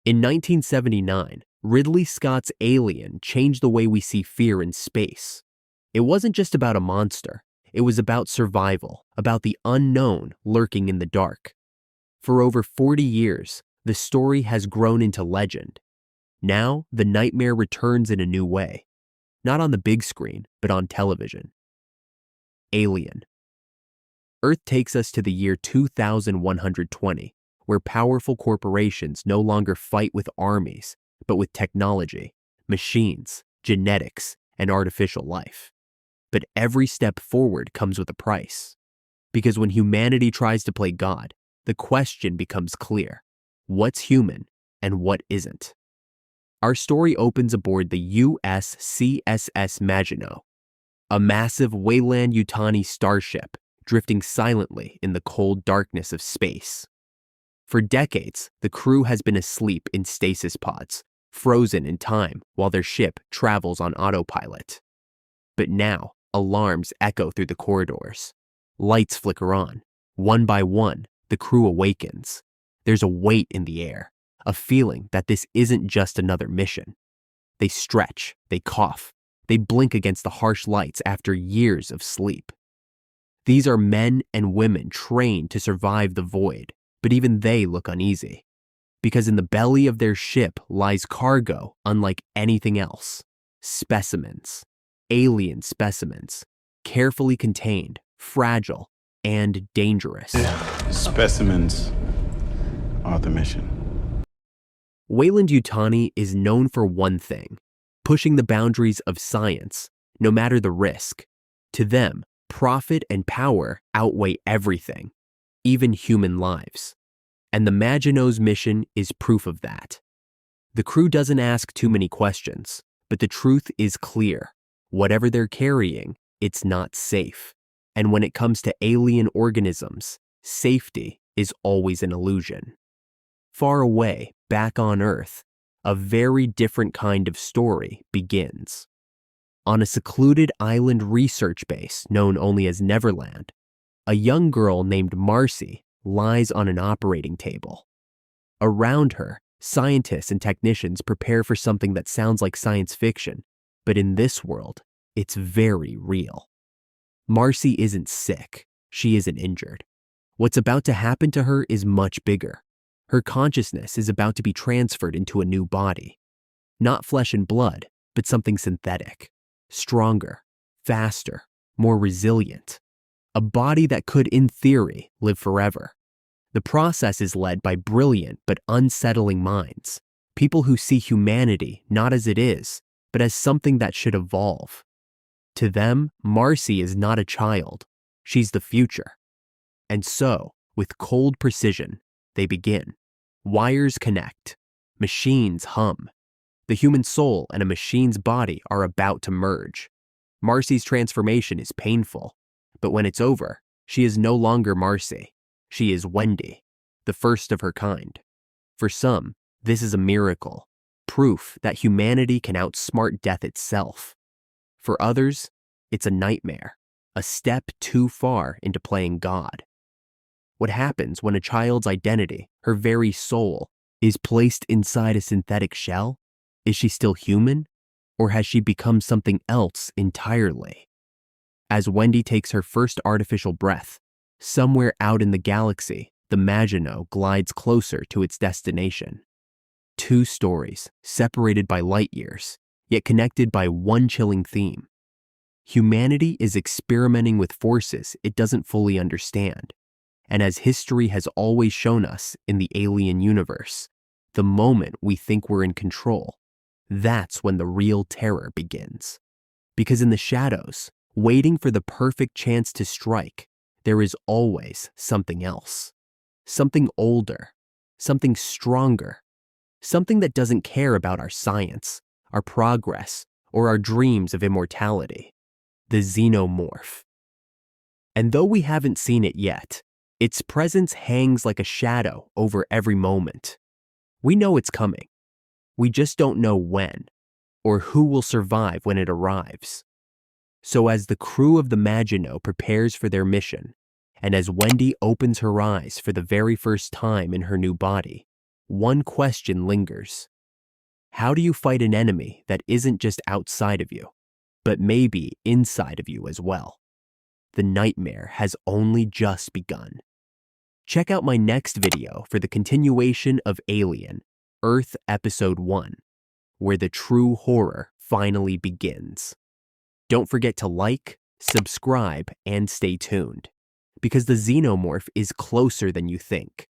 In 1979, Ridley Scott's Alien changed the way we see fear in space. It wasn't just about a monster. It was about survival, about the unknown lurking in the dark. For over 40 years, the story has grown into legend. Now, the nightmare returns in a new way. Not on the big screen, but on television. Alien. Earth takes us to the year 2120, where powerful corporations no longer fight with armies, but with technology, machines, genetics, and artificial life. But every step forward comes with a price. Because when humanity tries to play God, the question becomes clear. What's human and what isn't? Our story opens aboard the USCSS Maginot, a massive Weyland-Yutani starship drifting silently in the cold darkness of space. For decades, the crew has been asleep in stasis pods, frozen in time while their ship travels on autopilot. But now, alarms echo through the corridors. Lights flicker on. One by one, the crew awakens. There's a weight in the air, a feeling that this isn't just another mission. They stretch, they cough, they blink against the harsh lights after years of sleep. These are men and women trained to survive the void, but even they look uneasy. Because in the belly of their ship lies cargo unlike anything else. Specimens. Alien specimens. Carefully contained, fragile, and dangerous. Specimens are the mission. Weyland-Yutani is known for one thing, pushing the boundaries of science, no matter the risk. To them, profit and power outweigh everything, even human lives. And the Maginot's mission is proof of that. The crew doesn't ask too many questions, but the truth is clear. Whatever they're carrying, it's not safe. And when it comes to alien organisms, safety is always an illusion. Far away, back on Earth, a very different kind of story begins. On a secluded island research base known only as Neverland, a young girl named Marcy lies on an operating table. Around her, scientists and technicians prepare for something that sounds like science fiction, but in this world, it's very real. Marcy isn't sick. She isn't injured. What's about to happen to her is much bigger. Her consciousness is about to be transferred into a new body. Not flesh and blood, but something synthetic. Stronger, faster, more resilient. A body that could, in theory, live forever. The process is led by brilliant but unsettling minds. People who see humanity not as it is, but as something that should evolve. To them, Marcy is not a child. She's the future. And so, with cold precision, they begin. Wires connect. Machines hum. The human soul and a machine's body are about to merge. Marcy's transformation is painful, but when it's over, she is no longer Marcy. She is Wendy, the first of her kind. For some, this is a miracle, proof that humanity can outsmart death itself. For others, it's a nightmare, a step too far into playing God. What happens when a child's identity, her very soul, is placed inside a synthetic shell? Is she still human, or has she become something else entirely? As Wendy takes her first artificial breath, somewhere out in the galaxy, the Maginot glides closer to its destination. Two stories, separated by light years, yet connected by one chilling theme. Humanity is experimenting with forces it doesn't fully understand. And as history has always shown us in the alien universe, the moment we think we're in control, that's when the real terror begins. Because in the shadows, waiting for the perfect chance to strike, there is always something else. Something older, something stronger, something that doesn't care about our science, our progress, or our dreams of immortality. The Xenomorph. And though we haven't seen it yet, its presence hangs like a shadow over every moment. We know it's coming. We just don't know when, or who will survive when it arrives. So as the crew of the Maginot prepares for their mission, and as Wendy opens her eyes for the very first time in her new body, one question lingers. How do you fight an enemy that isn't just outside of you, but maybe inside of you as well? The nightmare has only just begun. Check out my next video for the continuation of Alien, Earth Episode 1, where the true horror finally begins. Don't forget to like, subscribe, and stay tuned, because the Xenomorph is closer than you think.